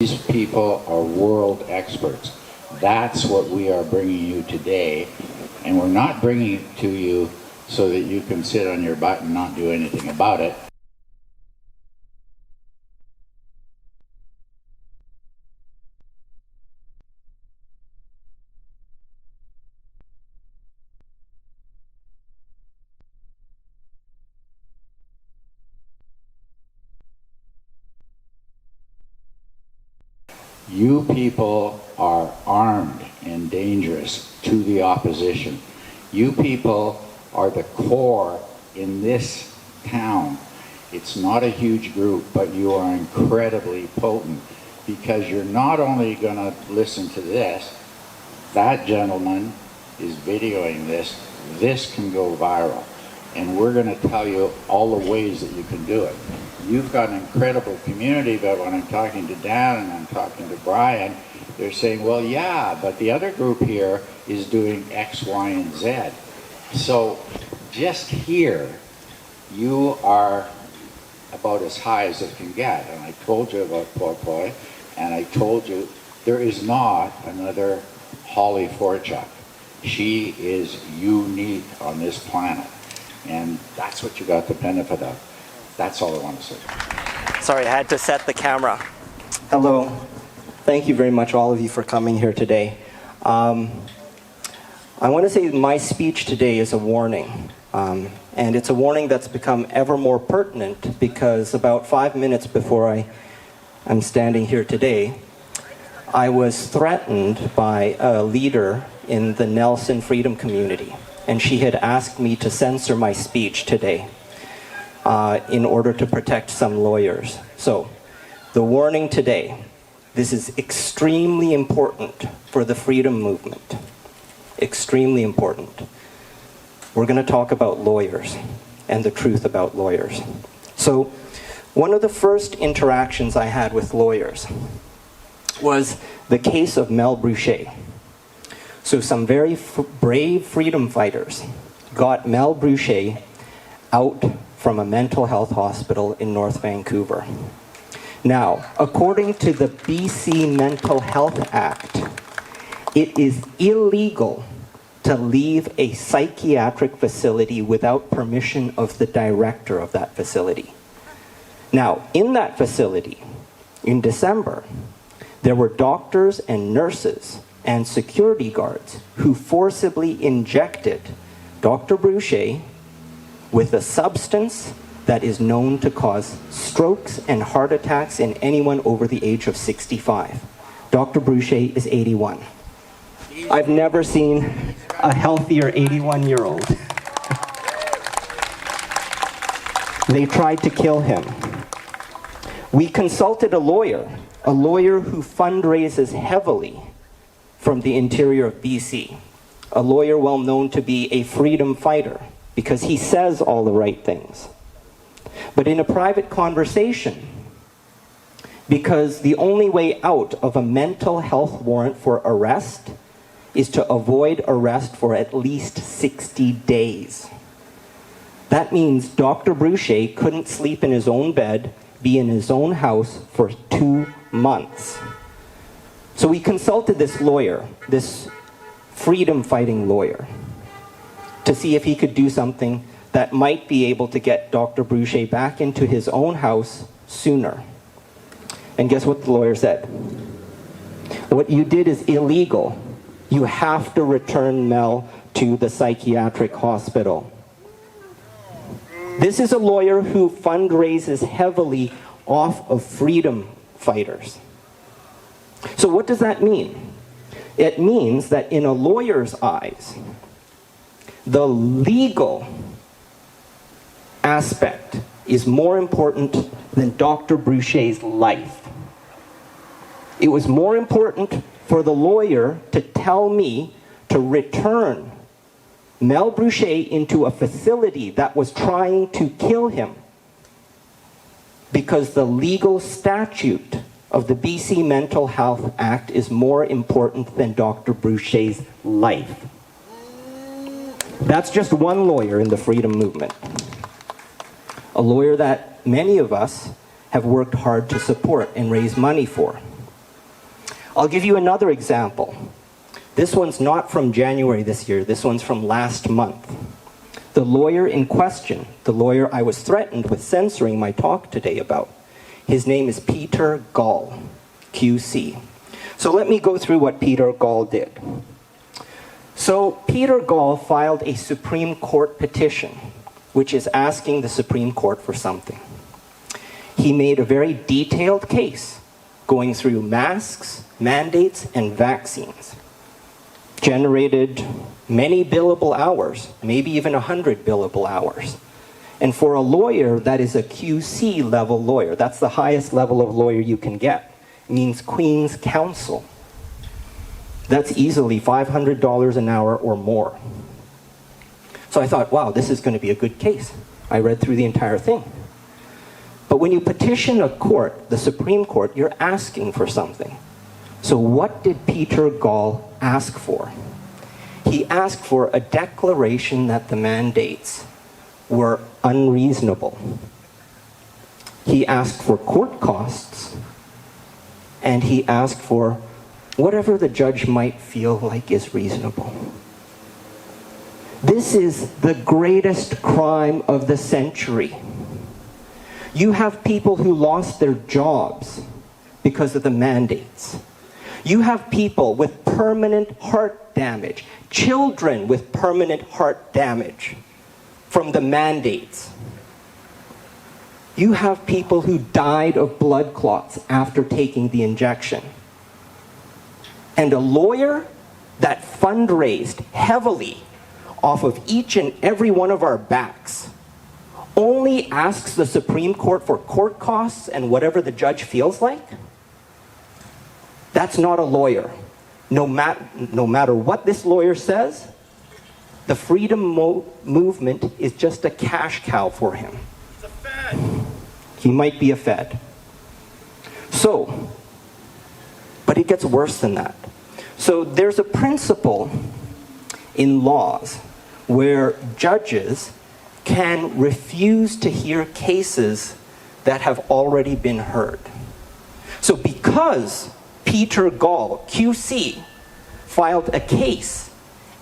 These people are world experts. That's what we are bringing you today, and we're not bringing it to you so that you can sit on your butt and not do anything about it. You people are armed and dangerous to the opposition. You people are the core in this town. It's not a huge group, but you are incredibly potent because you're not only going to listen to this, that gentleman is videoing this. This can go viral. And we're going to tell you all the ways that you can do it. You've got an incredible community, but when I'm talking to Dan and I'm talking to Brian, they're saying, well, yeah, but the other group here is doing X, Y, and Z. So just here, you are about as high as it can get. And I told you about Popoy, and I told you there is not another Holly Forchuk. She is unique on this planet. And that's what you got the benefit of. That's all I want to say. Sorry, I had to set the camera. Hello. Thank you very much, all of you, for coming here today. I want to say my speech today is a warning. And it's a warning that's become ever more pertinent because about 5 minutes before I'm standing here today, I was threatened by a leader in the Nelson Freedom community. And she had asked me to censor my speech today in order to protect some lawyers. So, the warning today, this is extremely important for the freedom movement. Extremely important. We're going to talk about lawyers and the truth about lawyers. So, one of the first interactions I had with lawyers was the case of Mel Bruchet. So some very brave freedom fighters got Mel Bruchet out from a mental health hospital in North Vancouver. Now, according to the BC Mental Health Act, it is illegal to leave a psychiatric facility without permission of the director of that facility. Now, in that facility, in December, there were doctors and nurses and security guards who forcibly injected Dr. Bruchet with a substance that is known to cause strokes and heart attacks in anyone over the age of 65. Dr. Bruchet is 81. I've never seen a healthier 81-year-old. They tried to kill him. We consulted a lawyer who fundraises heavily from the interior of BC, a lawyer well known to be a freedom fighter because he says all the right things. But in a private conversation, because the only way out of a mental health warrant for arrest is to avoid arrest for at least 60 days. That means Dr. Bruchet couldn't sleep in his own bed, be in his own house for 2 months. So we consulted this lawyer, this freedom-fighting lawyer, to see if he could do something that might be able to get Dr. Bruchet back into his own house sooner. And guess what the lawyer said? What you did is illegal. You have to return Mel to the psychiatric hospital. This is a lawyer who fundraises heavily off of freedom fighters. So what does that mean? It means that in a lawyer's eyes, the legal aspect is more important than Dr. Bruchet's life. It was more important for the lawyer to tell me to return Mel Bruchet into a facility that was trying to kill him because the legal statute of the BC Mental Health Act is more important than Dr. Bruchet's life. That's just one lawyer in the freedom movement. A lawyer that many of us have worked hard to support and raise money for. I'll give you another example. This one's not from January this year. This one's from last month. The lawyer in question, the lawyer I was threatened with censoring my talk today about, his name is Peter Gall, QC. So let me go through what Peter Gall did. So Peter Gall filed a Supreme Court petition, which is asking the Supreme Court for something. He made a very detailed case, going through masks, mandates, and vaccines. Generated many billable hours, maybe even 100 billable hours. And for a lawyer, that is a QC level lawyer. That's the highest level of lawyer you can get. It means Queen's Counsel. That's easily $500 an hour or more. So I thought, wow, this is going to be a good case. I read through the entire thing. But when you petition a court, the Supreme Court, you're asking for something. So what did Peter Gall ask for? He asked for a declaration that the mandates were unreasonable. He asked for court costs, and he asked for whatever the judge might feel like is reasonable. This is the greatest crime of the century. You have people who lost their jobs because of the mandates. You have people with permanent heart damage, children with permanent heart damage from the mandates. You have people who died of blood clots after taking the injection. And a lawyer that fundraised heavily off of each and every one of our backs only asks the Supreme Court for court costs and whatever the judge feels like? That's not a lawyer. No matter what this lawyer says, the freedom movement is just a cash cow for him. He's a fed. He might be a fed. So, but it gets worse than that. So there's a principle in laws where judges can refuse to hear cases that have already been heard. So because Peter Gall, QC, filed a case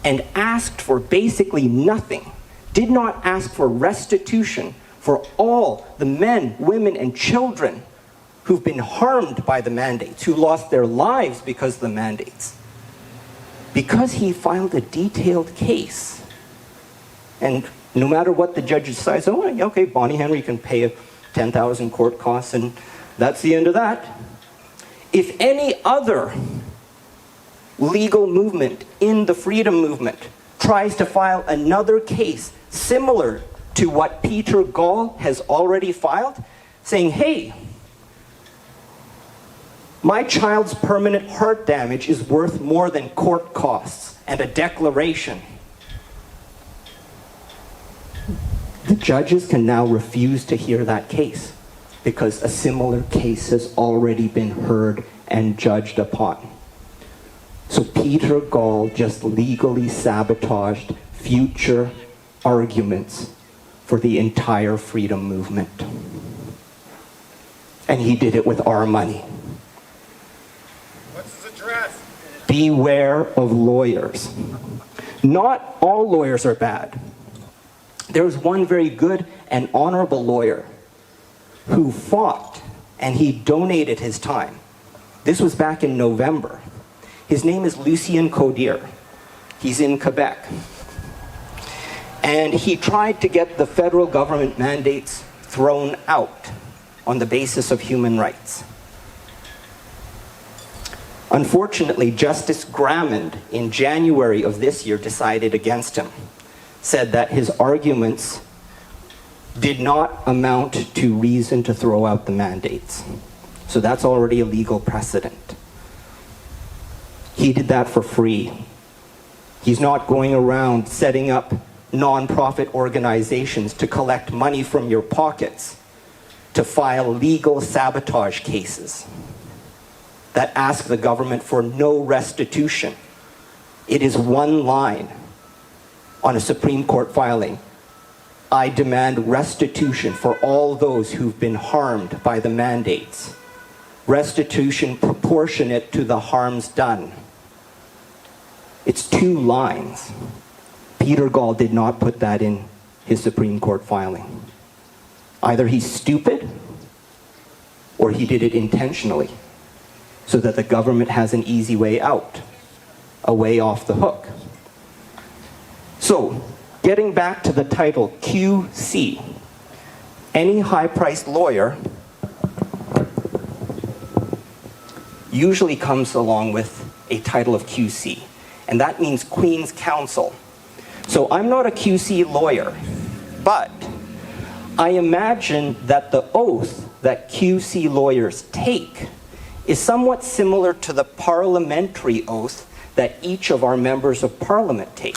and asked for basically nothing, did not ask for restitution for all the men, women, and children who've been harmed by the mandates, who lost their lives because of the mandates. Because he filed a detailed case, and no matter what the judge decides, oh, okay, Bonnie Henry can pay $10,000 court costs, and that's the end of that. If any other legal movement in the freedom movement tries to file another case similar to what Peter Gall has already filed, saying, hey, my child's permanent heart damage is worth more than court costs and a declaration. The judges can now refuse to hear that case because a similar case has already been heard and judged upon. So Peter Gall just legally sabotaged future arguments for the entire freedom movement. And he did it with our money. What's his address? Beware of lawyers. Not all lawyers are bad. There's one very good and honorable lawyer who fought, and he donated his time. This was back in November. His name is Lucien Codier. He's in Quebec. And he tried to get the federal government mandates thrown out on the basis of human rights. Unfortunately, Justice Grammond in January of this year decided against him, said that his arguments did not amount to reason to throw out the mandates. So that's already a legal precedent. He did that for free. He's not going around setting up non-profit organizations to collect money from your pockets to file legal sabotage cases that ask the government for no restitution. It is one line on a Supreme Court filing. I demand restitution for all those who've been harmed by the mandates. restitution proportionate to the harms done. It's 2 lines. Peter Gall did not put that in his Supreme Court filing. Either he's stupid or he did it intentionally so that the government has an easy way out, a way off the hook. So, getting back to the title QC, any high-priced lawyer usually comes along with a title of QC, and that means Queen's Counsel. So I'm not a QC lawyer, but I imagine that the oath that QC lawyers take is somewhat similar to the parliamentary oath that each of our members of parliament take.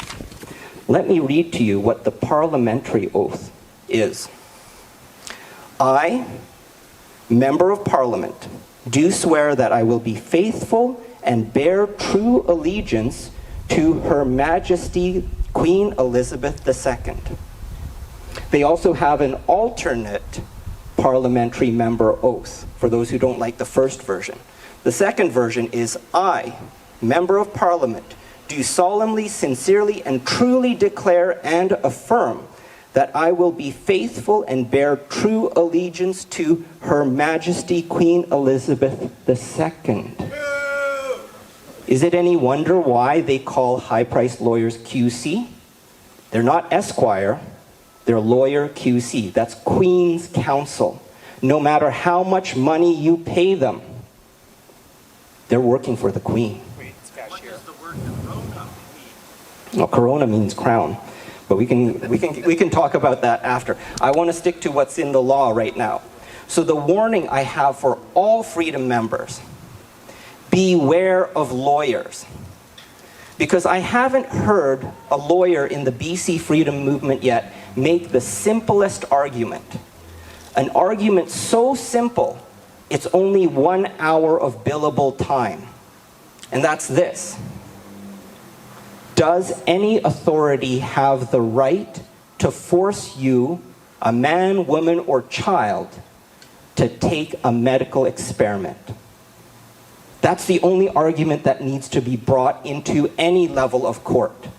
Let me read to you what the parliamentary oath is. I, member of parliament, do swear that I will be faithful and bear true allegiance to Her Majesty Queen Elizabeth II. They also have an alternate parliamentary member oath, for those who don't like the first version. The second version is, I, member of parliament, do solemnly, sincerely, and truly declare and affirm that I will be faithful and bear true allegiance to Her Majesty Queen Elizabeth II. Is it any wonder why they call high-priced lawyers QC? They're not Esquire, they're lawyer QC. That's Queen's Counsel. No matter how much money you pay them, they're working for the Queen. What does the word corona mean? Well, corona means crown, but we can talk about that after. I want to stick to what's in the law right now. So the warning I have for all Freedom members, beware of lawyers. Because I haven't heard a lawyer in the BC Freedom Movement yet make the simplest argument. An argument so simple, it's only 1 hour of billable time. And that's this. Does any authority have the right to force you, a man, woman, or child, to take a medical experiment? That's the only argument that needs to be brought into any level of court.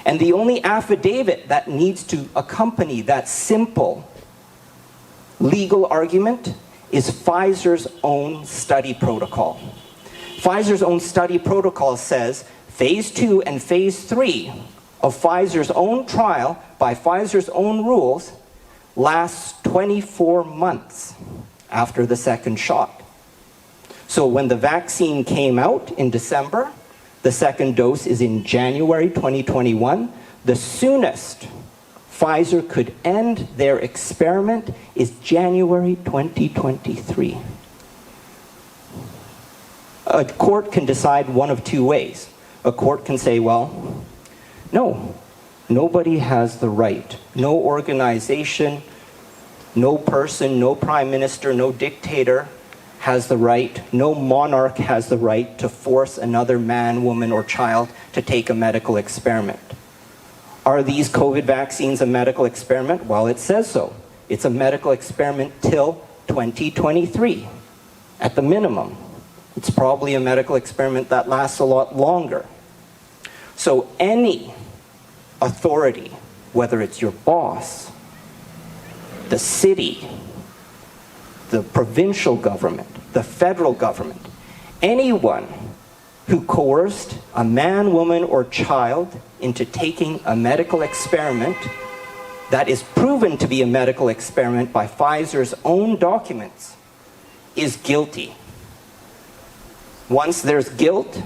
And the only affidavit that needs to accompany that simple legal argument is Pfizer's own study protocol. Pfizer's own study protocol says phase 2 and phase 3 of Pfizer's own trial by Pfizer's own rules lasts 24 months after the second shot. So when the vaccine came out in December, the second dose is in January 2021. The soonest Pfizer could end their experiment is January 2023. A court can decide one of 2 ways. A court can say, well, no, nobody has the right. No organization, no person, no prime minister, no dictator has the right, no monarch has the right to force another man, woman, or child to take a medical experiment. Are these COVID vaccines a medical experiment? Well, it says so. It's a medical experiment till 2023, at the minimum. It's probably a medical experiment that lasts a lot longer. So any authority, whether it's your boss, the city, the provincial government, the federal government, anyone who coerced a man, woman, or child into taking a medical experiment that is proven to be a medical experiment by Pfizer's own documents is guilty. Once there's guilt,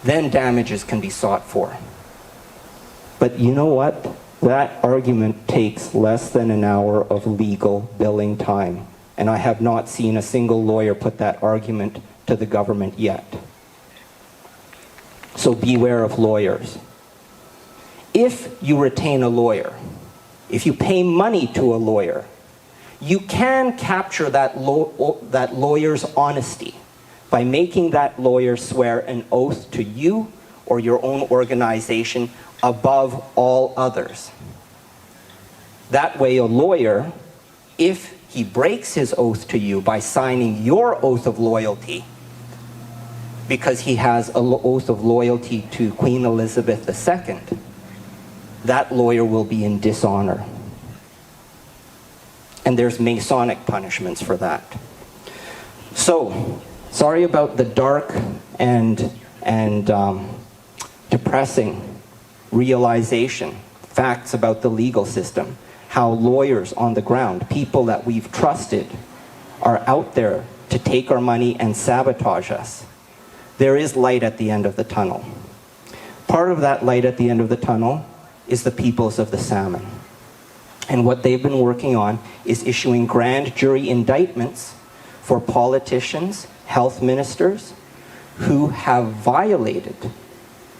then damages can be sought for. But you know what? That argument takes less than an hour of legal billing time. And I have not seen a single lawyer put that argument to the government yet. So beware of lawyers. If you retain a lawyer, if you pay money to a lawyer, you can capture that lawyer's honesty by making that lawyer swear an oath to you or your own organization above all others. That way a lawyer, if he breaks his oath to you by signing your oath of loyalty, because he has an oath of loyalty to Queen Elizabeth II, that lawyer will be in dishonor. And there's Masonic punishments for that. So, sorry about the dark and depressing realization, facts about the legal system, how lawyers on the ground, people that we've trusted, are out there to take our money and sabotage us. There is light at the end of the tunnel. Part of that light at the end of the tunnel is the peoples of the Salmon. And what they've been working on is issuing grand jury indictments for politicians, health ministers, who have violated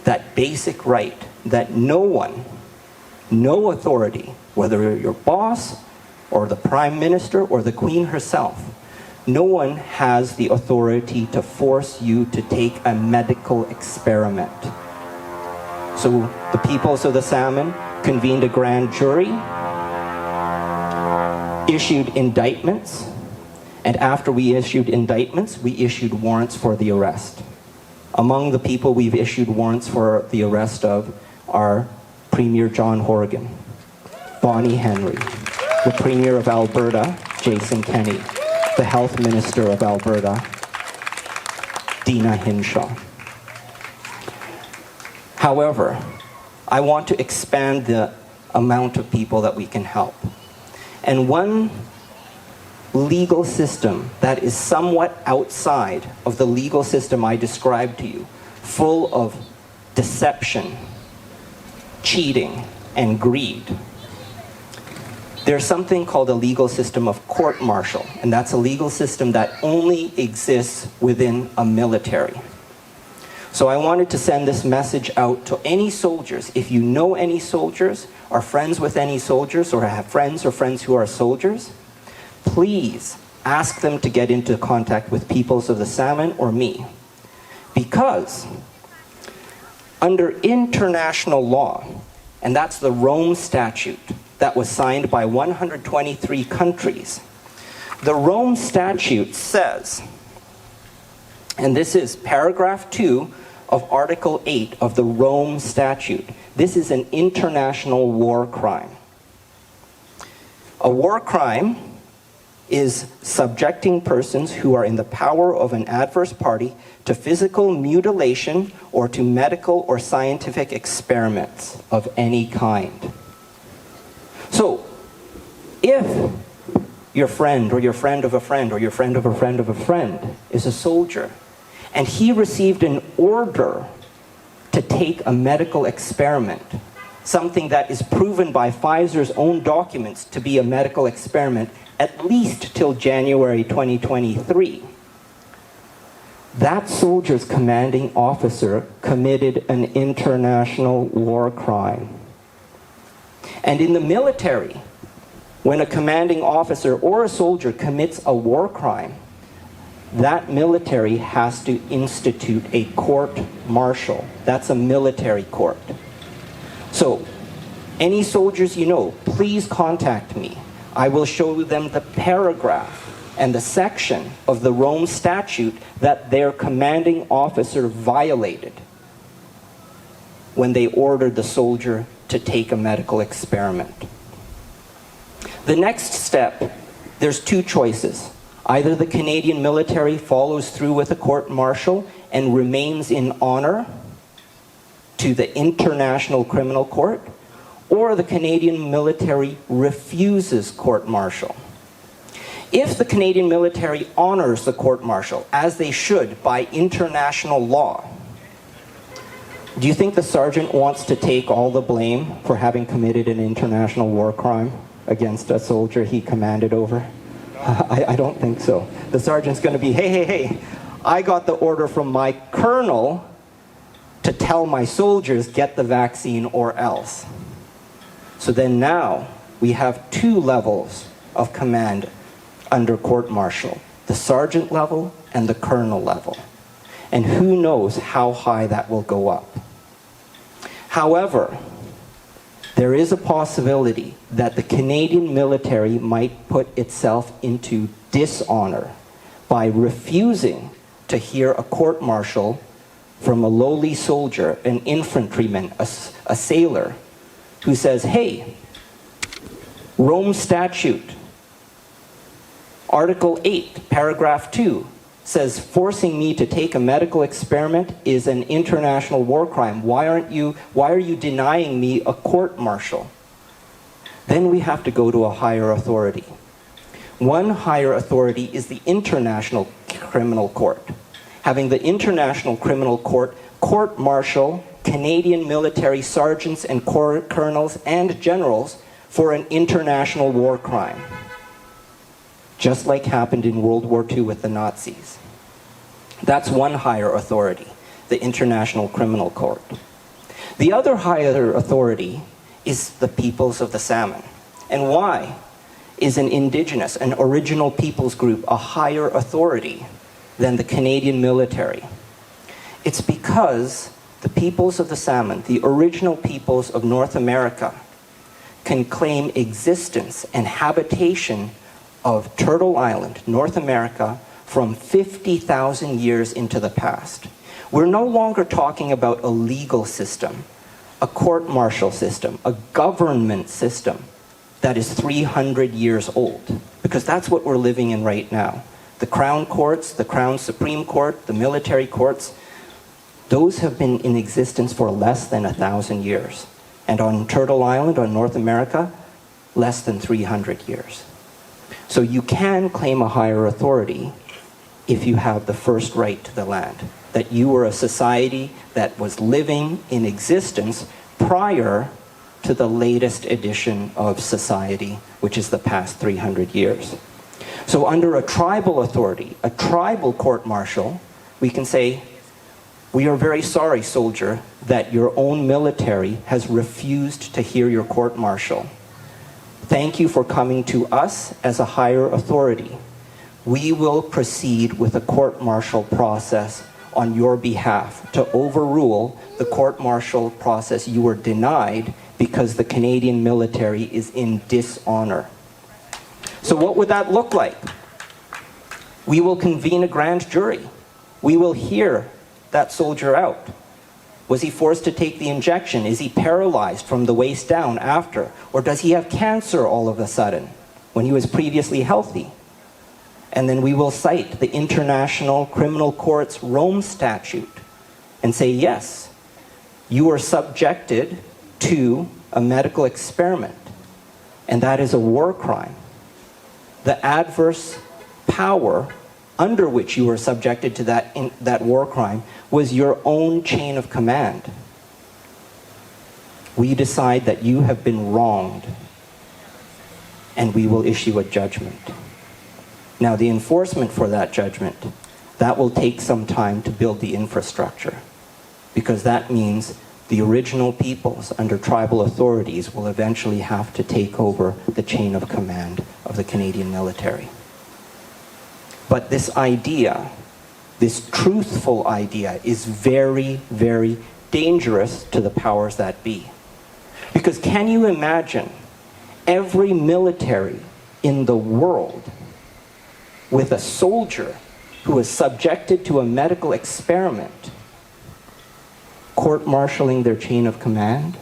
that basic right that no one, no authority, whether your boss or the Prime Minister or the Queen herself, no one has the authority to force you to take a medical experiment. So the peoples of the Salmon convened a grand jury, issued indictments, and after we issued indictments, we issued warrants for the arrest. Among the people we've issued warrants for the arrest of are Premier John Horgan, Bonnie Henry, the Premier of Alberta, Jason Kenney, the Health Minister of Alberta, Dina Hinshaw. However, I want to expand the amount of people that we can help. And one legal system that is somewhat outside of the legal system I described to you, full of deception, cheating, and greed. There's something called a legal system of court-martial, and that's a legal system that only exists within a military. So I wanted to send this message out to any soldiers. If you know any soldiers, are friends with any soldiers, or have friends who are soldiers, please ask them to get into contact with Peoples of the Salmon or me. Because under international law, and that's the Rome Statute that was signed by 123 countries, the Rome Statute says, and this is paragraph 2 of Article 8 of the Rome Statute. This is an international war crime. A war crime is subjecting persons who are in the power of an adverse party to physical mutilation or to medical or scientific experiments of any kind. So, if your friend or your friend of a friend or your friend of a friend of a friend is a soldier, and he received an order to take a medical experiment, something that is proven by Pfizer's own documents to be a medical experiment, at least till January 2023, that soldier's commanding officer committed an international war crime. And in the military, when a commanding officer or a soldier commits a war crime, that military has to institute a court-martial. That's a military court. So, any soldiers you know, please contact me. I will show them the paragraph and the section of the Rome Statute that their commanding officer violated when they ordered the soldier to take a medical experiment. The next step, there's two choices. Either the Canadian military follows through with a court-martial and remains in honor to the International Criminal Court, or the Canadian military refuses court-martial. If the Canadian military honors the court-martial, as they should by international law, do you think the sergeant wants to take all the blame for having committed an international war crime against a soldier he commanded over? I don't think so. The sergeant's going to be, hey, I got the order from my colonel to tell my soldiers, get the vaccine or else. So then now we have two levels of command under court-martial, the sergeant level and the colonel level. And who knows how high that will go up. However, there is a possibility that the Canadian military might put itself into dishonor by refusing to hear a court-martial from a lowly soldier, an infantryman, a sailor, who says, hey, Rome Statute, Article 8, Paragraph 2, says forcing me to take a medical experiment is an international war crime. Why are you denying me a court-martial? Then we have to go to a higher authority. One higher authority is the International Criminal Court. Having the International Criminal Court court-martial Canadian military sergeants and colonels and generals for an international war crime, just like happened in World War II with the Nazis. That's one higher authority, the International Criminal Court. The other higher authority is the peoples of the Salmon. And why is an Indigenous, an original peoples group, a higher authority than the Canadian military? It's because the peoples of the Salmon, the original peoples of North America, can claim existence and habitation of Turtle Island, North America, from 50,000 years into the past. We're no longer talking about a legal system, a court-martial system, a government system that is 300 years old, because that's what we're living in right now. The Crown Courts, the Crown Supreme Court, the military courts, those have been in existence for less than 1,000 years. And on Turtle Island, on North America, less than 300 years. So you can claim a higher authority if you have the first right to the land, that you were a society that was living in existence prior to the latest edition of society, which is the past 300 years. So under a tribal authority, a tribal court-martial, we can say, we are very sorry, soldier, that your own military has refused to hear your court-martial. Thank you for coming to us as a higher authority. We will proceed with a court-martial process on your behalf to overrule the court-martial process you were denied because the Canadian military is in dishonor. So what would that look like? We will convene a grand jury. We will hear that soldier out. Was he forced to take the injection? Is he paralyzed from the waist down after? Or does he have cancer all of a sudden when he was previously healthy? And then we will cite the International Criminal Court's Rome Statute and say, yes, you are subjected to a medical experiment, and that is a war crime. The adverse power under which you were subjected to that war crime was your own chain of command. We decide that you have been wronged, and we will issue a judgment. Now, the enforcement for that judgment, that will take some time to build the infrastructure, because that means the original peoples under tribal authorities will eventually have to take over the chain of command of the Canadian military. But this idea, this truthful idea, is very, very dangerous to the powers that be. Because can you imagine every military in the world with a soldier who is subjected to a medical experiment court-martialing their chain of command?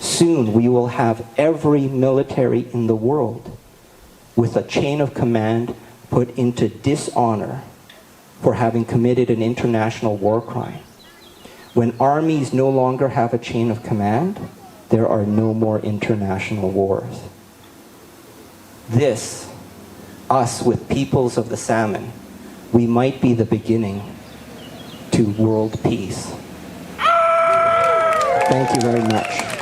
Soon we will have every military in the world with a chain of command put into dishonor for having committed an international war crime. When armies no longer have a chain of command, there are no more international wars. This, us with peoples of the Salmon, we might be the beginning to world peace. Thank you very much.